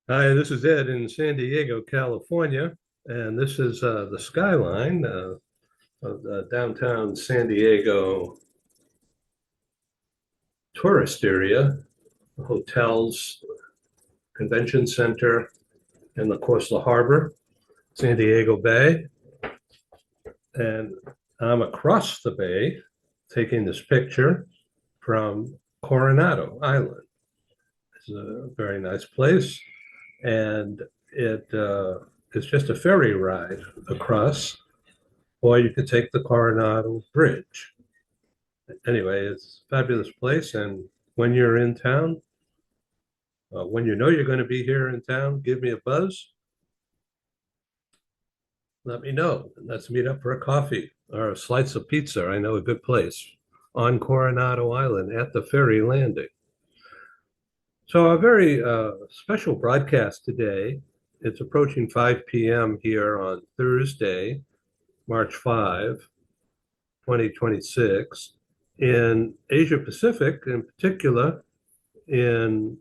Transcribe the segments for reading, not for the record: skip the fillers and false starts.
Hi, this is Ed in San Diego, California, and this is the skyline of the downtown San Diego tourist area, hotels, convention center, and of course the harbor, San Diego Bay. And I'm across the bay taking this picture from Coronado Island. It's a very nice place, and it's just a ferry ride across, or you could take the Coronado Bridge. Anyway, it's a fabulous place. And when you're in town, when you know you're going to be here in town, give me a buzz. Let me know. Let's meet up for a coffee or a slice of pizza. I know a good place on Coronado Island at the ferry landing. So, a very special broadcast today. It's approaching 5 p.m. here on Thursday, March 5, 2026. In Asia Pacific, in particular, in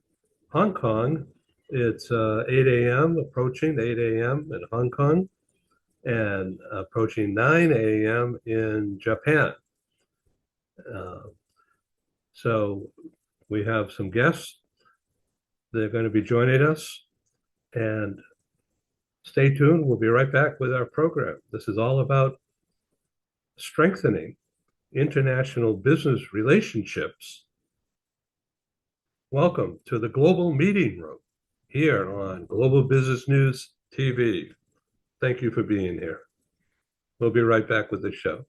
Hong Kong, it's 8 a.m., approaching 8 a.m. in Hong Kong, and approaching 9 a.m. in Japan. Uh, so we have some guests. They're going to be joining us, and stay tuned. We'll be right back with our program. This is all about strengthening international business relationships. Welcome to the Global Meeting Room here on Global Business News TV. Thank you for being here. We'll be right back with the show.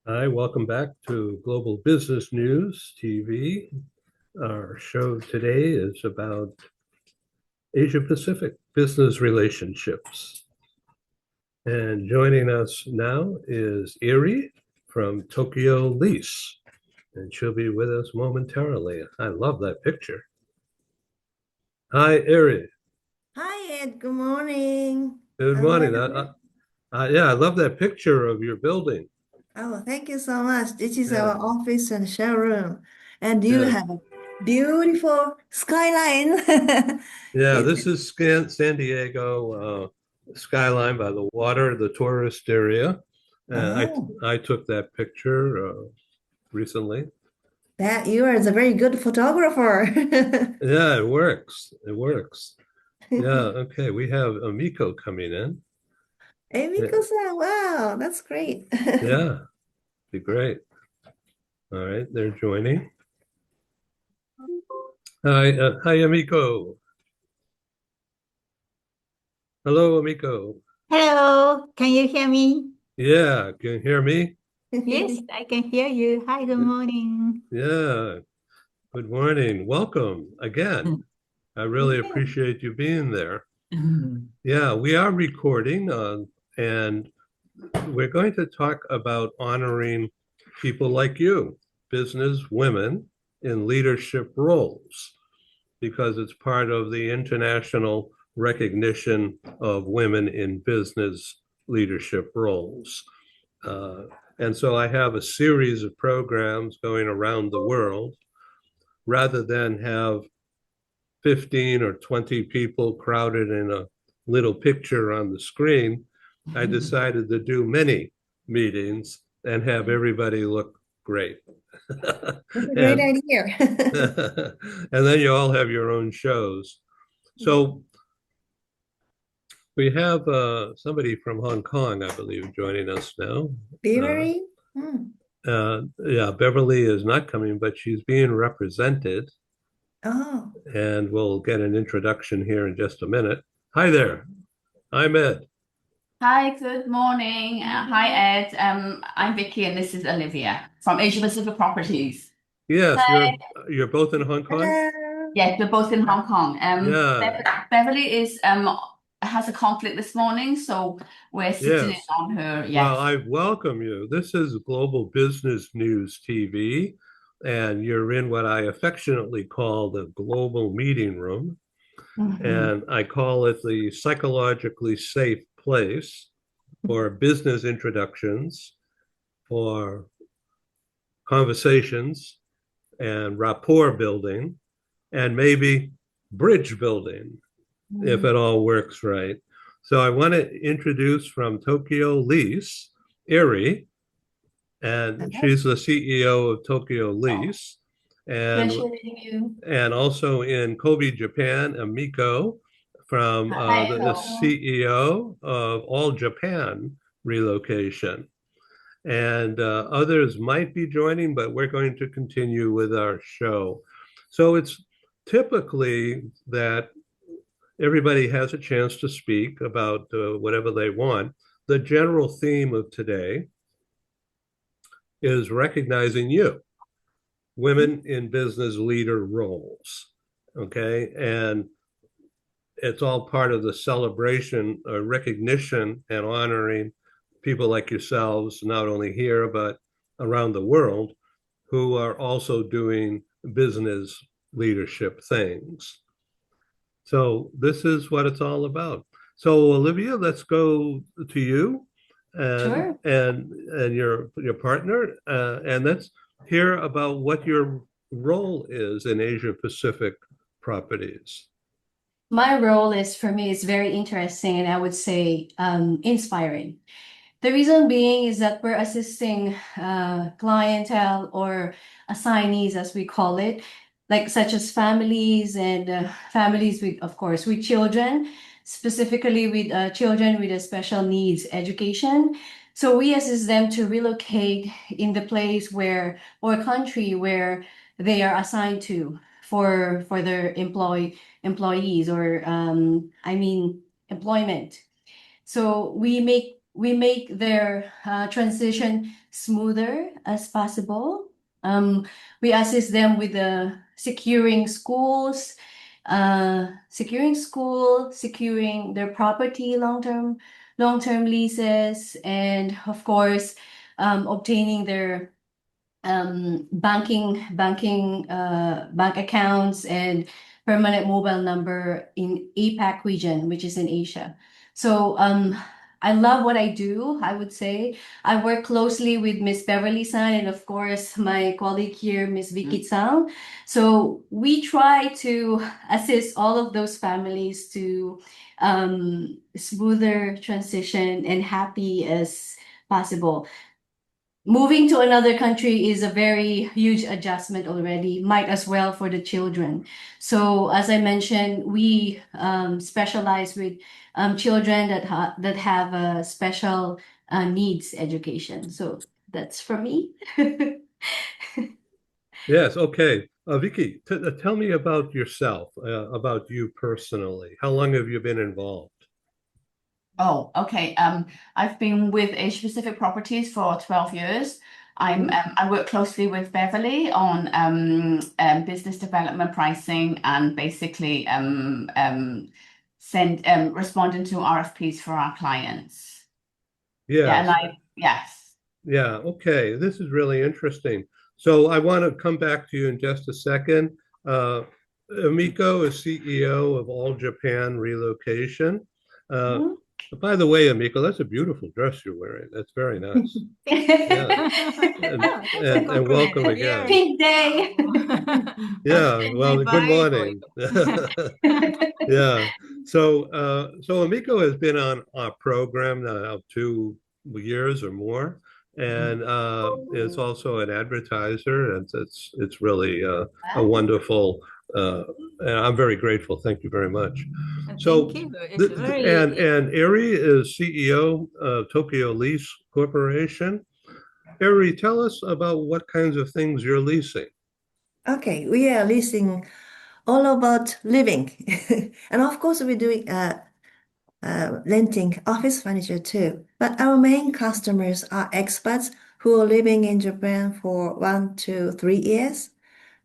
Hi, welcome back to Global Business News TV. Our show today is about Asia Pacific business relationships. And joining us now is Eri from TokyoLease, and she'll be with us momentarily. I love that picture. Hi, Eri. Hi Ed, good morning. Good How are morning. you? Yeah, I love that picture of your building. Oh, thank you so much. This is Yeah, our office and showroom, and you yeah, have a beautiful skyline. yeah. It, This is San Diego skyline by the water, the tourist area. And oh, I took that picture recently. that you are a very good photographer. Yeah, it works. It works. Yeah, okay. We have Amiko coming in. Hey, Yeah, Miko-san, wow, that's great. yeah, be great. All right, they're joining. Hi, Amiko. Hello, Amiko. Hello, can you hear me? Yeah, can you hear me? Yes, I can hear you. Hi, good morning. Yeah, good morning. Welcome again. I really Yeah. appreciate you being there. Yeah, we are recording, and we're going to talk about honoring people like you, business women in leadership roles, because it's part of the international recognition of women in business leadership roles. Uh, and so I have a series of programs going around the world rather than have 15 or 20 people crowded in a little picture on the screen. I decided to do many meetings and have everybody look great. That's a great and idea. and then you all have your own shows. So we have somebody from Hong Kong, I believe, joining us now. Uh, Beavery? Hmm. yeah, Beverly is not coming, but she's being represented, Oh, and we'll get an introduction here in just a minute. Hi there, I'm Ed. Hi, good morning. Hi, Ed. I'm Vicky, and this is Olivia from Asia Pacific Properties. Yes, Hi. you're both in Hong Kong. hello. Yes, we're both in Hong Kong. Yeah, Beverly is has a conflict this morning, so we're sitting in yes. on her. Well, Yes. I welcome you. This is Global Business News TV, and you're in what I affectionately call the Global Meeting Room. Mhm. And I call it the psychologically safe place for business introductions, for conversations, and rapport building, and maybe bridge building, if it all works right. So I want to introduce from TokyoLease, Eri, and she's the CEO of TokyoLease. Pleasure meeting you. And also in Kobe, Japan, Amiko from the CEO of AllJapanRelocation. And others might be joining, but we're going to continue with our show. So it's typically that everybody has a chance to speak about whatever they want. The general theme of today is recognizing you, women in business leader roles. Okay. And it's all part of the celebration, recognition, and honoring people like yourselves, not only here, but around the world, who are also doing business leadership things. So this is what it's all about. So Olivia, let's go to you Sure. and your partner, and let's hear about what your role is in Asia Pacific Properties. My role is, for me, is very interesting and I would say inspiring. The reason being is that we're assisting clientele or assignees, as we call it, like such as families and families with, of course, with children, specifically with children with a special needs education. So we assist them to relocate in the place where or country where they are assigned to for their employees or employment. So we make their transition smoother as possible. We assist them with securing schools, securing their property long-term leases, and of course, obtaining their bank accounts and permanent mobile number in APAC region, which is in Asia. So I love what I do, I would say. I work closely with Miss Beverly San and of course my colleague here, Miss Vicky Tsang. So we try to assist all of those families to smoother transition and happy as possible. Moving to another country is a very huge adjustment already, might as well for the children. So as I mentioned, we specialize with children that have a special needs education. So that's for me. Yes, okay. Vicky, tell me about yourself, about you personally. How long have you been involved? Oh, okay. I've been with Asia Properties for 12 years. I work closely with Beverly on business development pricing and basically responding to RFPs for our clients. Yes. Yes. Yeah, okay. This is really interesting. So I want to come back to you in just a second. Amiko is CEO of All Japan Relocation. By the way, Amiko, that's a beautiful dress you're wearing. That's very nice. Yeah. And welcome again. Pink day. Yeah, well, good morning. Yeah. So Amiko has been on our program now 2 years or more, and is also an advertiser, and it's really a wonderful. And I'm very grateful. Thank you very much. So, Thank you. It's very and Eri is CEO of TokyoLease Corporation. Eri, tell us about what kinds of things you're leasing. Okay, we are leasing all about living. And of course, we're doing renting office furniture too. But our main customers are expats who are living in Japan for 1 to 3 years.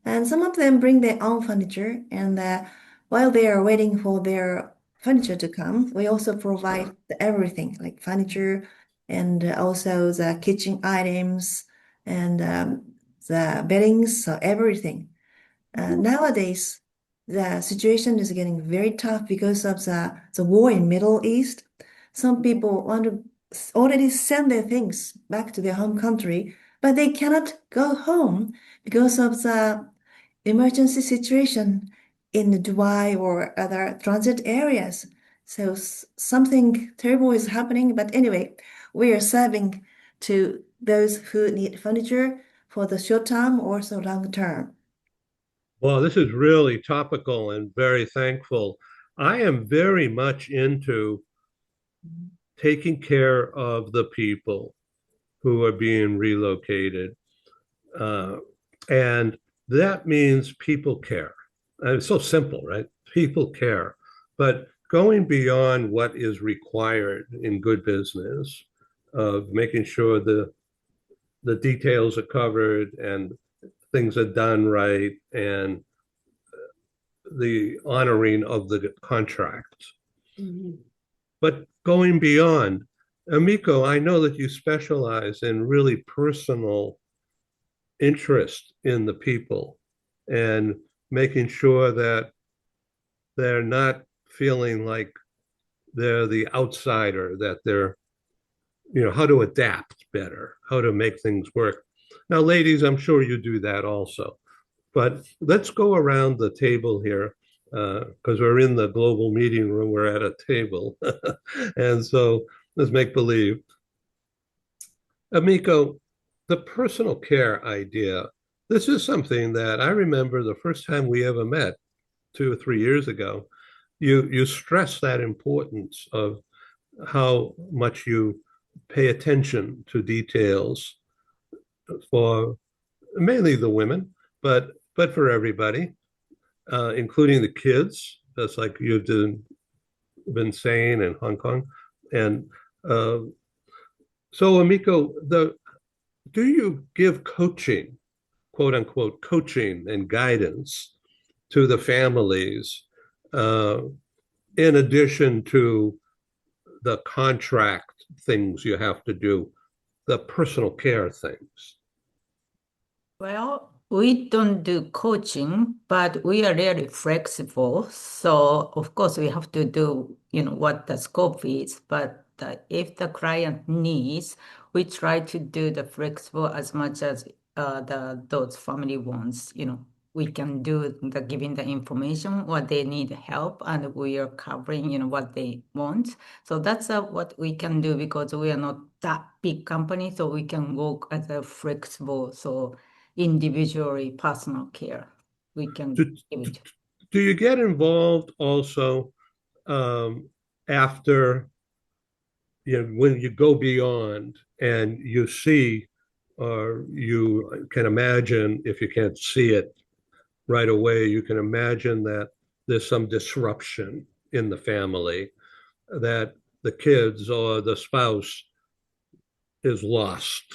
And some of them bring their own furniture. And while they are waiting for their furniture to come, we also provide everything like furniture and also the kitchen items and the beddings, so everything. Nowadays, the situation is getting very tough because of the war in Middle East. Some people want to already send their things back to their home country, but they cannot go home because of the emergency situation in Dubai or other transit areas. So something terrible is happening. But anyway, we are serving to those who need furniture for the short term or so long term. Well, this is really topical and very thankful. I am very much into taking care of the people who are being relocated. Uh, and that means people care. And it's so simple, right? People care. But going beyond what is required in good business, of making sure the details are covered and things are done right, and the honoring of the contract. But going beyond, Amico, I know that you specialize in really personal interest in the people and making sure that they're not feeling like they're the outsider, that they're, how to adapt better, how to make things work. Now, ladies, I'm sure you do that also. But let's go around the table here because we're in the global meeting room. We're at a table. And so let's make believe. Amico, the personal care idea, this is something that I remember the first time we ever met 2 or 3 years ago. You stress that importance of how much you pay attention to details for mainly the women, but for everybody, including the kids, just like you've been saying in Hong Kong. And so, Amico, do you give coaching, quote unquote, coaching and guidance to the families in addition to the contract things you have to do, the personal care things? Well, we don't do coaching, but we are really flexible. So of course we have to do, what the scope is. But if the client needs, we try to do the flexible as much as those family wants. We can do the giving the information what they need help, and we are covering, what they want. So that's what we can do because we are not that big company, so we can work as a flexible. So individually personal care we can Do, give it. do you get involved also after, when you go beyond and you see, or you can imagine, if you can't see it right away, you can imagine that there's some disruption in the family, that the kids or the spouse is lost,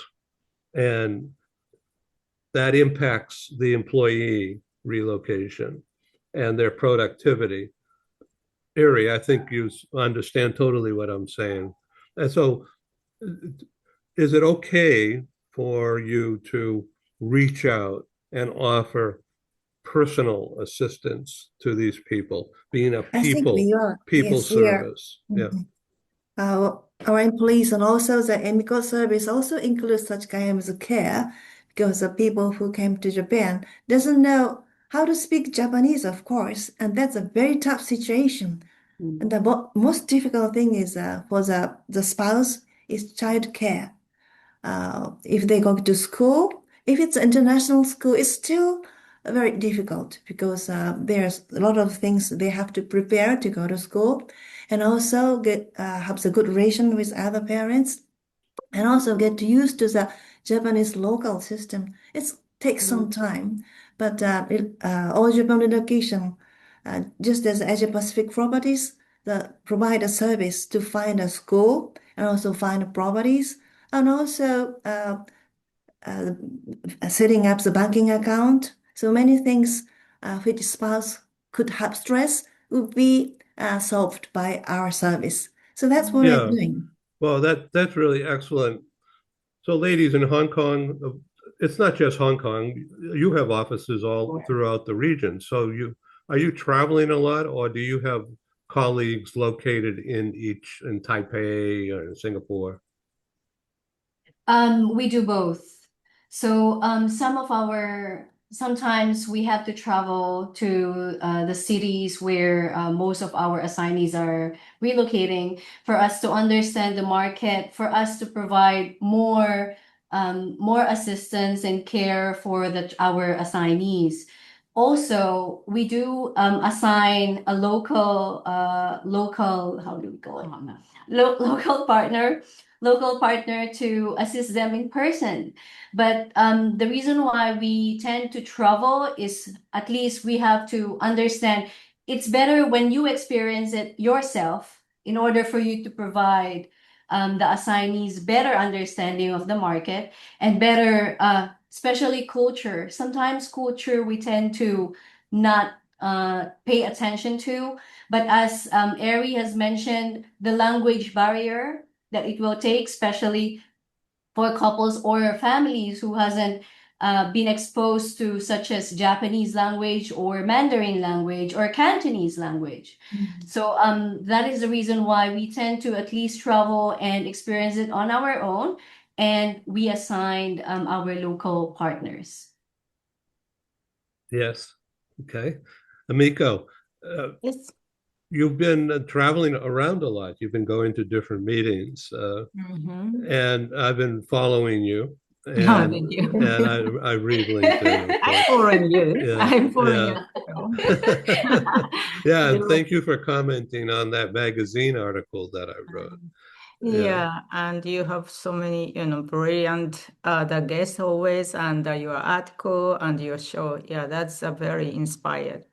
and that impacts the employee relocation and their productivity. Erie, I think you understand totally what I'm saying. And so, is it okay for you to reach out and offer personal assistance to these people, being a I think we are. people Yes, we are. service? Yeah. Our employees and also the amicable service also includes such kind of care because the people who came to Japan doesn't know how to speak Japanese, of course, and that's a very tough situation. And the most difficult thing is for the spouse is child care. If they go to school, if it's international school, it's still very difficult because there's a lot of things they have to prepare to go to school and also have a good relation with other parents and also get used to the Japanese local system. It takes some time, but all Japan relocation, just as Asia Pacific Properties, provide a service to find a school and also find properties and also uh, setting up the banking account. So many things which spouse could have stress would be solved by our service. So that's what we're Yeah. doing. Well, that's really excellent. So, ladies, in Hong Kong, it's not just Hong Kong. You have offices all throughout the region. So, are you traveling a lot, or do you have colleagues located in Taipei or in Singapore? We do both. So sometimes we have to travel to the cities where most of our assignees are relocating for us to understand the market, for us to provide more assistance and care for our assignees. Also, we do assign a local, how do we call it? Local partner to assist them in person. But the reason why we tend to travel is at least we have to understand it's better when you experience it yourself in order for you to provide the assignees better understanding of the market and better, especially culture. Sometimes culture we tend to not pay attention to, but as Ari has mentioned, the language barrier that it will take, especially for couples or families who hasn't been exposed to such as Japanese language or Mandarin language or Cantonese language. So that is the reason why we tend to at least travel and experience it on our own, and we assigned our local partners. Yes. Okay. Amiko, Yes. you've been traveling around a lot. You've been going to different meetings, and I've been following you. Oh, did you? And I read LinkedIn, of I'm course. following you. Yeah, I'm following yeah. you. Yeah, and thank you for commenting on that magazine article that I wrote. Yeah, and you have so many, brilliant the guests always, and your article and your show. Yeah, that's very inspired.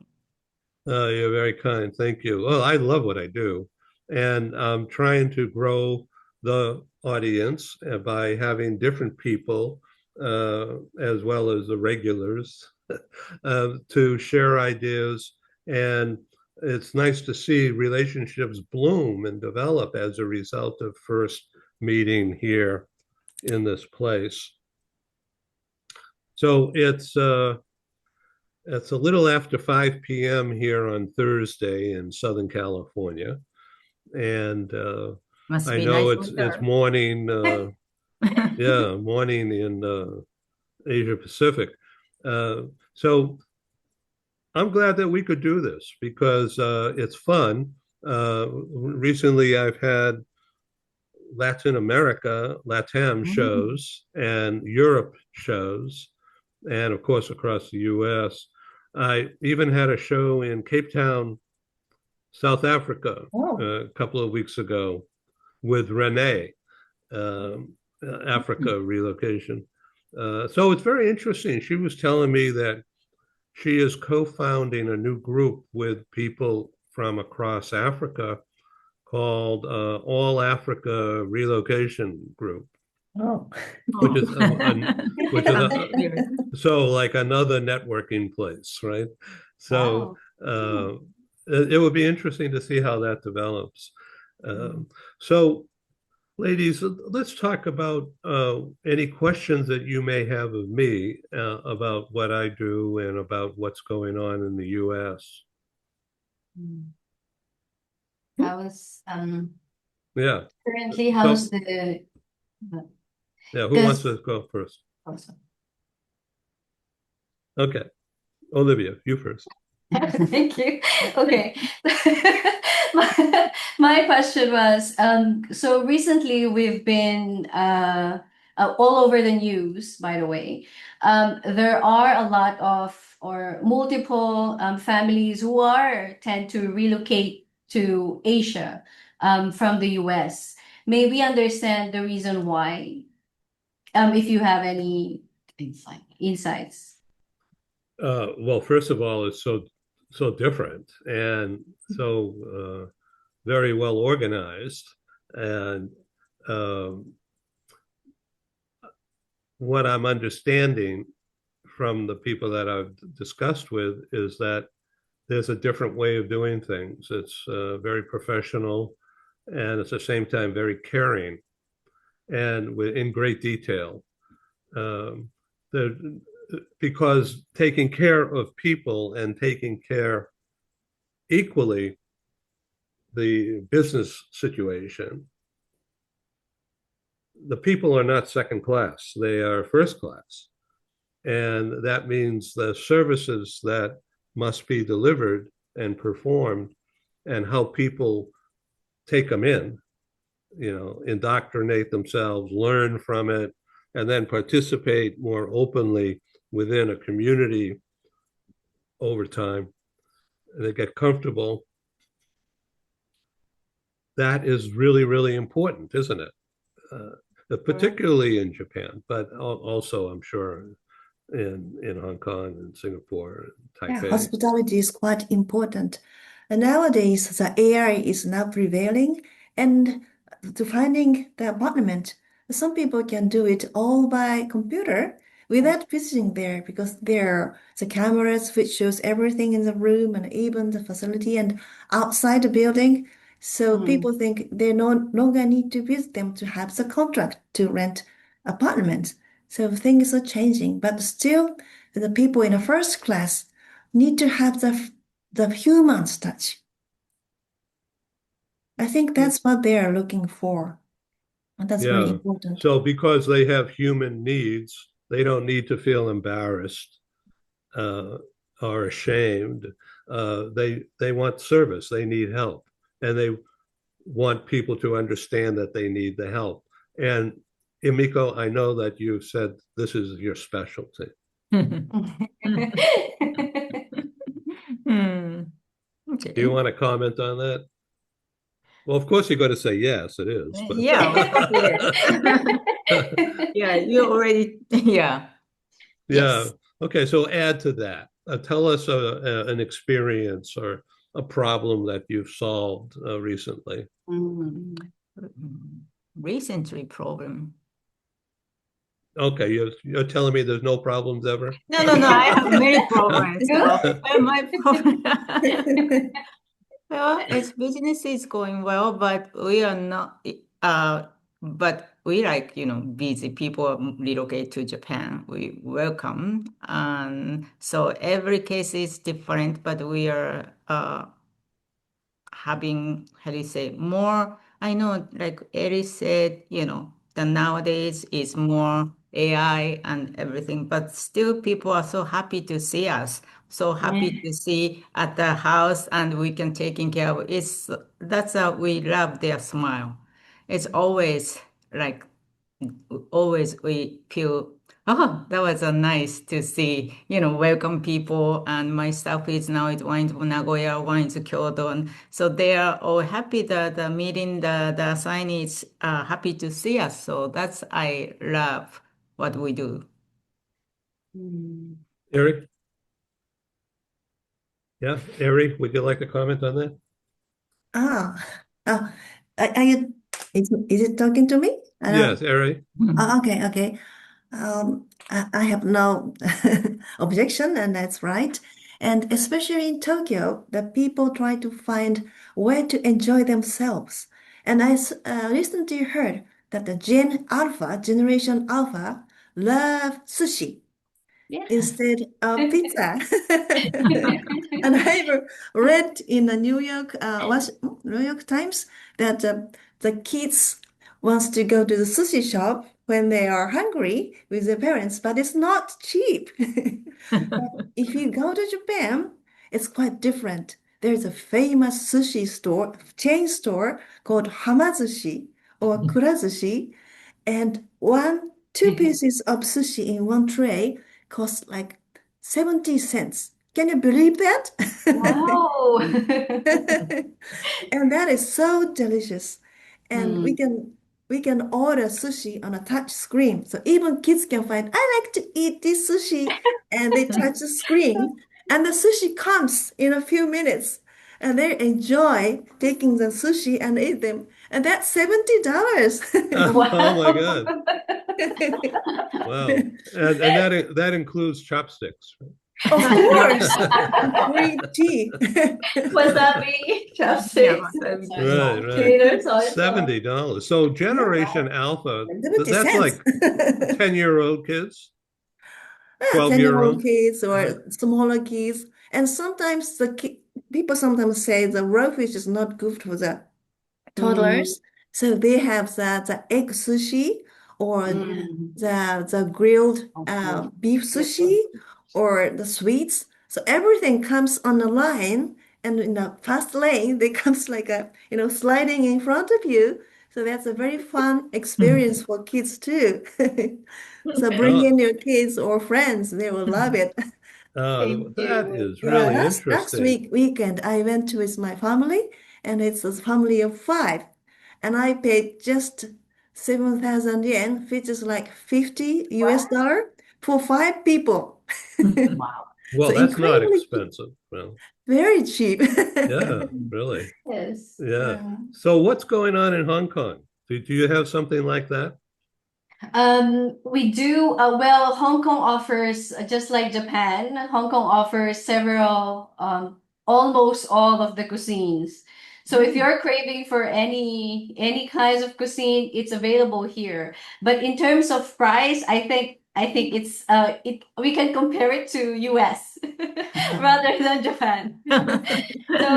You're very kind. Thank you. Well, I love what I do. And I'm trying to grow the audience by having different people, as well as the regulars, to share ideas. And it's nice to see relationships bloom and develop as a result of first meeting here in this place. So it's a little after 5 p.m. here on Thursday in Southern California. And Must I be know nice it's weather. morning, yeah, morning in Asia Pacific. So I'm glad that we could do this because it's fun. Recently, I've had Latin America, LATAM shows, and Europe shows, and of course across the US. I even had a show in Cape Town, South Africa, a couple of weeks ago with Renee, Africa Relocation. So it's very interesting. She was telling me that she is co-founding a new group with people from across Africa called All Africa Relocation Group. Oh. Which is Sounds so like another networking place, right? So Wow. it would be interesting to see how that develops. So, ladies, let's talk about any questions that you may have of me about what I do and about what's going on in the U.S. How's Yeah. currently So, how's the yeah, who wants this to go first? also. Okay, Olivia, you first. Thank you. Okay. My question was, so recently we've been all over the news, by the way. There are a lot of or multiple families who tend to relocate to Asia from the US. May we understand the reason why, if you have any insights. Well, first of all, it's so different and so very well organized. And what I'm understanding from the people that I've discussed with is that there's a different way of doing things. It's very professional and at the same time very caring and in great detail. The, because taking care of people and taking care equally the business situation, the people are not second class, they are first class. And that means the services that must be delivered and performed and how people take them in, indoctrinate themselves, learn from it, and then participate more openly within a community over time. And they get comfortable. That is really, really important, isn't it? Particularly in Japan, but also, I'm sure, in Hong Kong and Singapore and Yeah, Taipei. hospitality is quite important. And nowadays, the AI is now prevailing, and to finding the apartment, some people can do it all by computer without visiting there because there are the cameras which shows everything in the room and even the facility and outside the building. So people think they no longer need to visit them to have the contract to rent apartments. So things are changing, but still, the people in the first class need to have the human touch. I think that's what they are looking for. And that's very Yeah. important. So because they have human needs, they don't need to feel embarrassed or ashamed. They want service. They need help, and they want people to understand that they need the help. And Emiko, I know that you said this is your specialty. Okay. Do you want to comment on that? Well, of course, you're going to say yes, it is. But... Yeah, of course, yes. Yeah, you already, yeah. Yeah. Yes. Okay. So add to that. Tell us an experience or a problem that you've solved recently. Recently problem. Okay. You're telling me there's no problems ever? No, I have many problems. So, my problem. Well, its business is going well, but we are not, but we like, busy people relocate to Japan. We welcome. And so every case is different, but we are having, how do you say, more, I know, like Eri said, the nowadays is more AI and everything, but still people are so happy to see us, so happy to see at the house and we can taking care of it. We love their smile. It's always like always we feel, oh, that was nice to see, welcome people. And my staff is now is one to Nagoya, one to Kyoto. And so they are all happy that the meeting, the assignees are happy to see us. So I love what we do. Eric? Yeah. Eric, would you like to comment on that? Are you, is it talking to me? Yes, Eric. Okay. I have no objection, and that's right. And especially in Tokyo, the people try to find where to enjoy themselves. And recently heard that the Generation Alpha, love sushi instead of pizza. And I read in the New York Times that the kids wants to go to the sushi shop when they are hungry with their parents, but it's not cheap. But if you go to Japan, it's quite different. There's a famous sushi store, chain store called Hamazushi or Kurazushi, and two pieces of sushi in one tray cost like 70 cents. Can you believe that? Wow. And that is so delicious. And Mm. we can order sushi on a touch screen. So even kids can find, I like to eat this sushi. And they touch the screen and the sushi comes in a few minutes. And they enjoy taking the sushi and eat them. And that's $70. Oh my Wow. God. Wow. And that includes chopsticks. Of course, green tea. Wasabi, chopsticks, Right. tomatoes, soy sauce. $70. So Generation Alpha, 70 that's like cents. 10-year-old kids, 10-year-old 12-year-old. kids or smaller kids. And sometimes people sometimes say the raw fish is not good for the Mm. toddlers. So they have the egg sushi or Mm. the grilled Okay. beef sushi or the sweets. So everything comes on a line, and in a fast lane, they comes like a, sliding in front of you. So that's a very fun experience for kids too. So bring Oh, in your kids or friends, they will love it. Thank that you. is Yeah, really last interesting. weekend I went with my family, and it's a family of five, and I paid just 7,000 yen, which is like 50 US Wow. dollar for five people. Wow. So Well, that's not incredibly expensive. Well, very cheap. yeah, really. Yes. Yeah. So what's going on in Hong Kong? Do you have something like that? We do, well, Hong Kong offers, just like Japan, Hong Kong offers several, almost all of the cuisines. So if you're craving for any kinds of cuisine, it's available here. But in terms of price, I think it's we can compare it to US rather than Japan. So,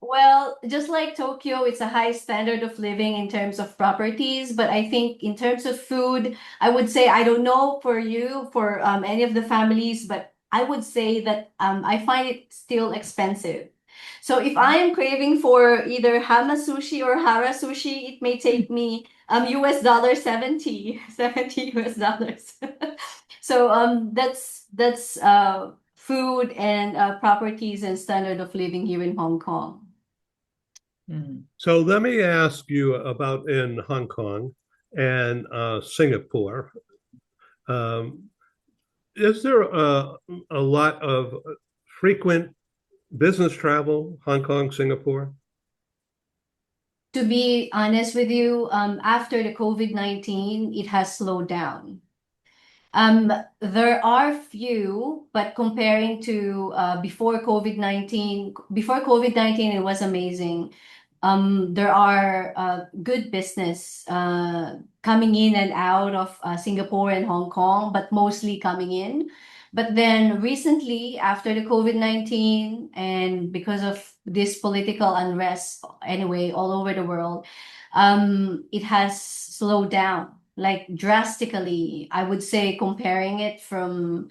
well, just like Tokyo, it's a high standard of living in terms of properties, but I think in terms of food, I would say I don't know for you, for any of the families, but I would say that I find it still expensive. So if I am craving for either hama sushi or hara sushi, it may take me US dollar 70 US dollars. So that's food and properties and standard of living here in Hong Kong. So let me ask you about in Hong Kong and Singapore. Um, is there a lot of frequent business travel, Hong Kong, Singapore? To be honest with you, after the COVID-19, it has slowed down. There are few, but comparing to before COVID-19, it was amazing. There are good business coming in and out of Singapore and Hong Kong, but mostly coming in. But then recently, after the COVID-19, and because of this political unrest, anyway, all over the world, it has slowed down like drastically. I would say comparing it from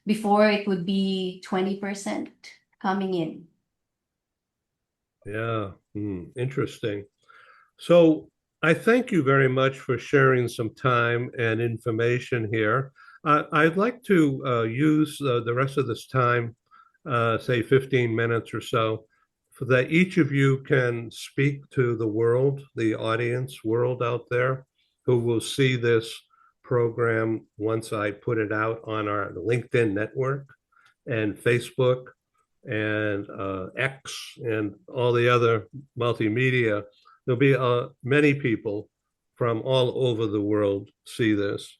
before, it would be 20% coming in. Yeah, interesting. So I thank you very much for sharing some time and information here. I'd like to use the rest of this time, say 15 minutes or so, so that each of you can speak to the world, the audience world out there, who will see this program once I put it out on our LinkedIn network and Facebook and X and all the other multimedia. There'll be many people from all over the world see this.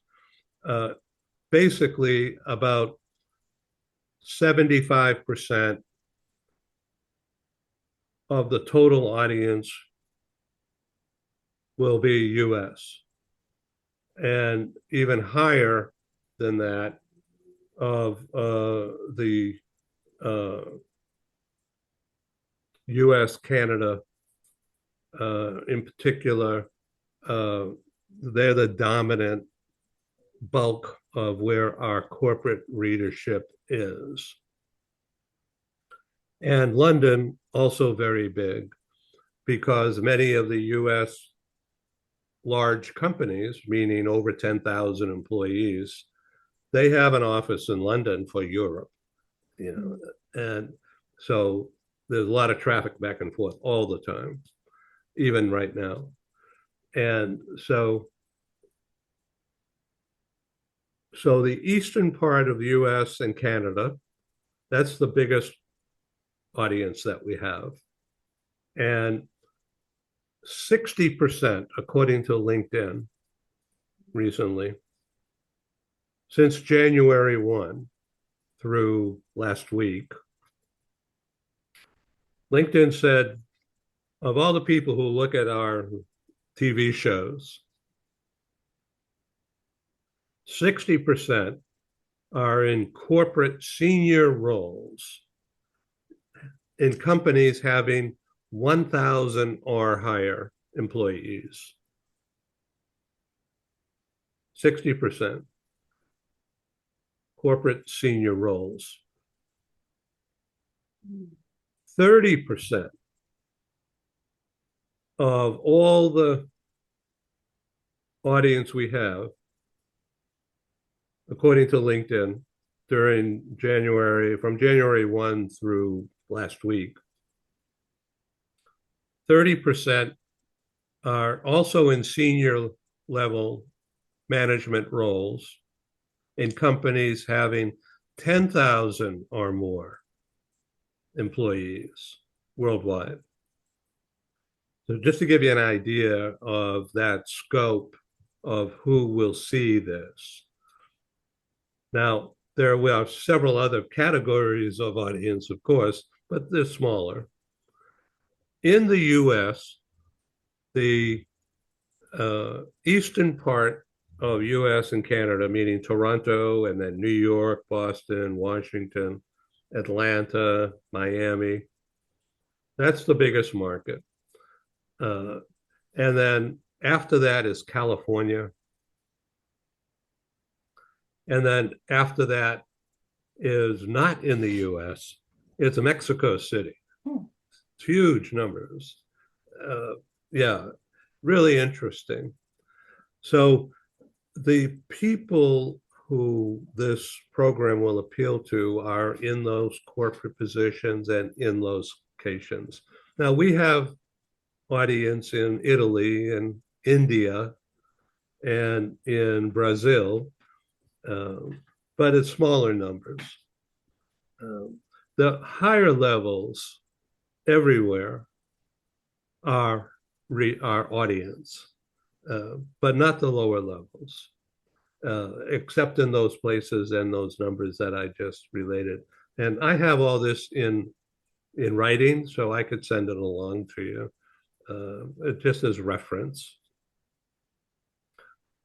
Basically, about 75% of the total audience will be US, and even higher than that of the US, Canada, in particular. They're the dominant bulk of where our corporate readership is. And London, also very big, because many of the US large companies, meaning over 10,000 employees, they have an office in London for Europe, and so there's a lot of traffic back and forth all the time, even right now. And so the eastern part of the US and Canada, that's the biggest audience that we have. And 60%, according to LinkedIn recently, since January 1 through last week, LinkedIn said of all the people who look at our TV shows, 60% are in corporate senior roles in companies having 1,000 or higher employees. 60% corporate senior roles, 30% of all the audience we have, according to LinkedIn, from January 1 through last week, 30% are also in senior level management roles in companies having 10,000 or more employees worldwide. So just to give you an idea of that scope of who will see this. Now, there are several other categories of audience, of course, but they're smaller. In the US, the eastern part of US and Canada, meaning Toronto and then New York, Boston, Washington, Atlanta, Miami, that's the biggest market. And then after that is California. And then after that is not in the US, it's Mexico City. It's huge numbers. Yeah, really interesting. So the people who this program will appeal to are in those corporate positions and in those locations. Now we have audience in Italy and India and in Brazil, but it's smaller numbers. The higher levels everywhere are our audience, but not the lower levels, except in those places and those numbers that I just related. And I have all this in writing, so I could send it along to you, just as reference.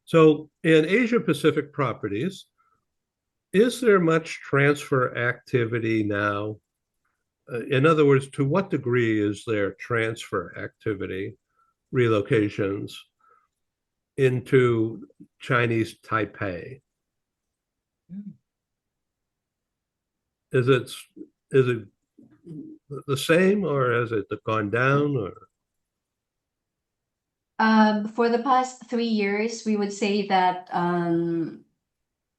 So in Asia Pacific Properties, is there much transfer activity now? In other words, to what degree is there transfer activity, relocations into Chinese Taipei? Is it the same, or has it gone down, or? For the past 3 years, we would say that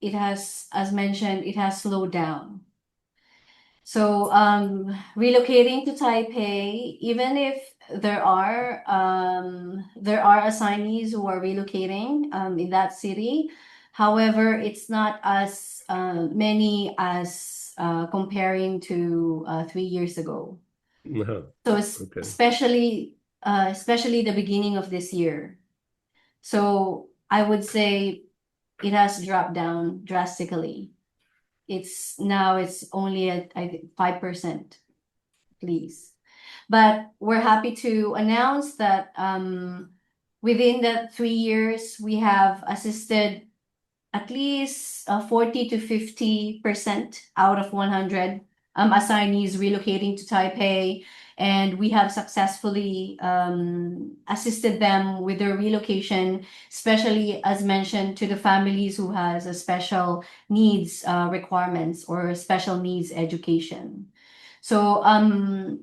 it has, as mentioned, it has slowed down. So relocating to Taipei, even if there are assignees who are relocating in that city, however, it's not as many as comparing to 3 years ago. No. So Okay. especially the beginning of this year. So I would say it has dropped down drastically. It's only at, I think, 5%, please. But we're happy to announce that within the 3 years, we have assisted at least 40 to 50% out of 100 assignees relocating to Taipei, and we have successfully assisted them with their relocation, especially as mentioned to the families who has a special needs requirements or special needs education. So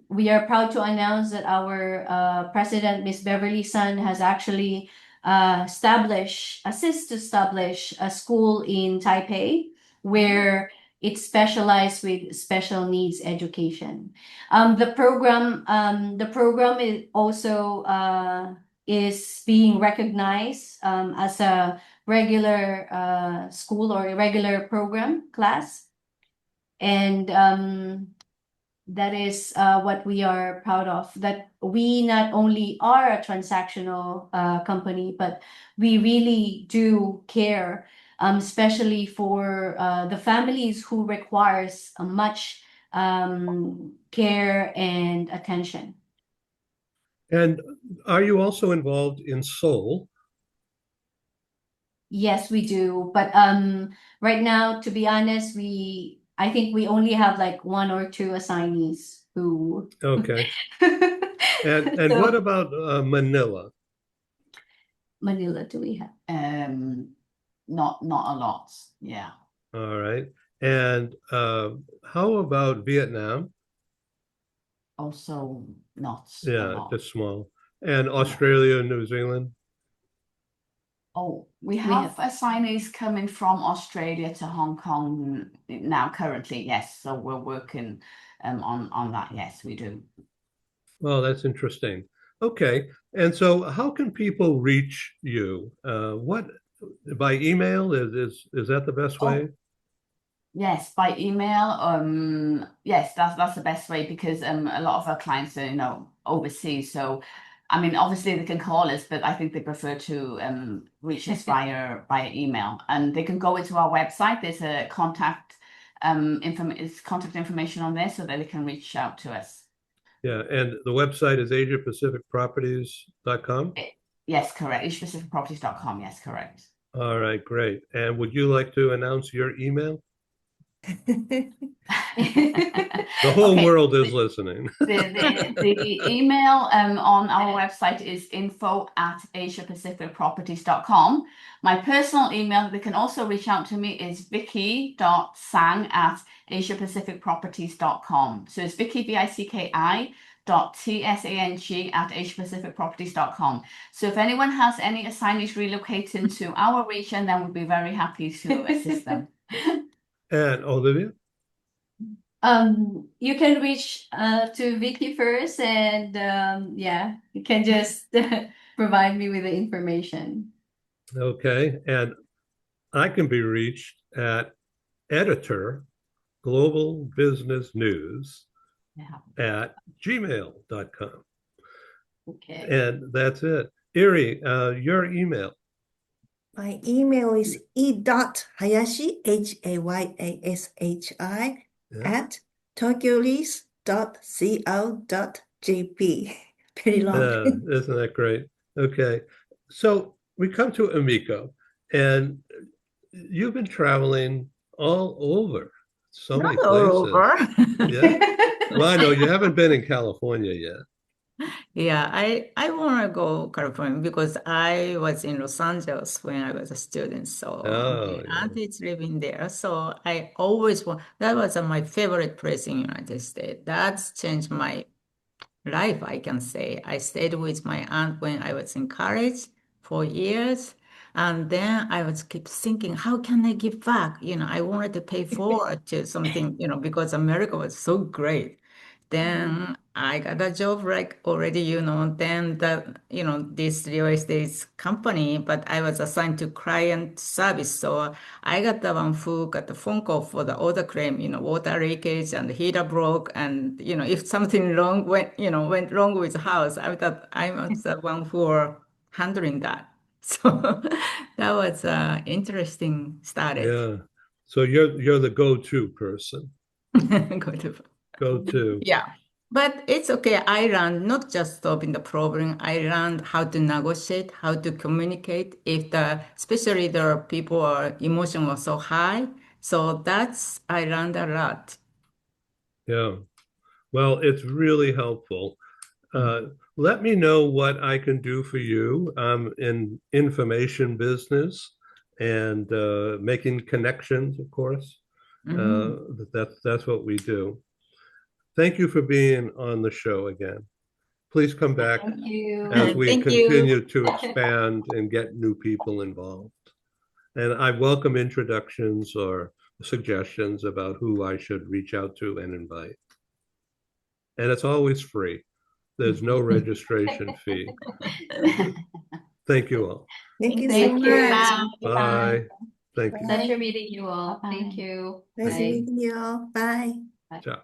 we are proud to announce that our President, Ms. Beverly Sun, has actually assist to establish a school in Taipei where it's specialized with special needs education. The program is also is being recognized as a regular school or a regular program class, and that is what we are proud of, that we not only are a transactional company, but we really do care, especially for the families who requires much care and attention. And are you also involved in Seoul? Yes, we do. But right now, to be honest, I think we only have like 1 or 2 assignees who. Okay. And So, what about Manila? Manila, do we have? not a lot. Yeah. All right. And how about Vietnam? Also not a Yeah, lot. just small. And Yeah. Australia, New Zealand? Oh, we have assignees coming from Australia to Hong Kong now currently, yes. So we're working on that. Yes, we do. Well, that's interesting. Okay. And so how can people reach you? What by email? Is that the best way? Yes, by email. Yes, that's the best way because a lot of our clients are, overseas. So I mean, obviously they can call us, but I think they prefer to reach us via email. And they can go into our website. There's a contact contact information on there so that they can reach out to us. Yeah, and the website is AsiaPacificProperties.com. Yes, correct. AsiaPacificProperties.com. Yes, correct. All right, great. And would you like to announce your email? The whole Okay. world is listening. The email on our website is info@AsiaPacificProperties.com. My personal email, they can also reach out to me, is vicky.sang@AsiaPacificProperties.com. So it's Vicky, VICKI .tsang@AsiaPacificProperties.com. So if anyone has any assignees relocating to our region, then we'd be very happy to assist them. And Olivia? You can reach to Vicky first, and yeah, you can just provide me with the information. Okay. And I can be reached at editor global business news at gmail.com. Okay. And that's it. Eri, your email. My email is e.hayashi, hayashi, at TokyoLease.co.jp. Pretty long. Isn't that great? Okay. So we come to Amico, and you've been traveling all over, so many Not all places. over. Yeah. Well, I know you haven't been in California yet. Yeah, I want to go California because I was in Los Angeles when I was a student. So Oh, my yeah. aunt is living there. So I always want, that was my favorite place in United States. That's changed my life, I can say. I stayed with my aunt when I was in college for years. And then I was keep thinking, how can I give back? I wanted to pay forward to something, because America was so great. Then I got a job like already, then this real estate company, but I was assigned to client service. So I got the one who got the phone call for the order claim, water leakage and heater broke. And, if something went wrong with the house, I was the one who were handling that. So that was interesting started. Yeah. So you're the go-to person. Go-to. Yeah, but it's okay. I learned not just solving the problem. I learned how to negotiate, how to communicate if especially the people are emotion was so high. So I learned a lot. Yeah. Well, it's really helpful. Let me know what I can do for you. I'm in information business and making connections, of course. That's what we do. Thank you for being on the show again. Please come back Thank you. as we Thank you. continue to expand and get new people involved. And I welcome introductions or suggestions about who I should reach out to and invite. And it's always free. There's no registration fee. Thank you all. Thank you so Thank you. much. Bye. Thank you. Pleasure meeting you all. Thank you. Nice Bye. meeting you all. Bye. Ciao.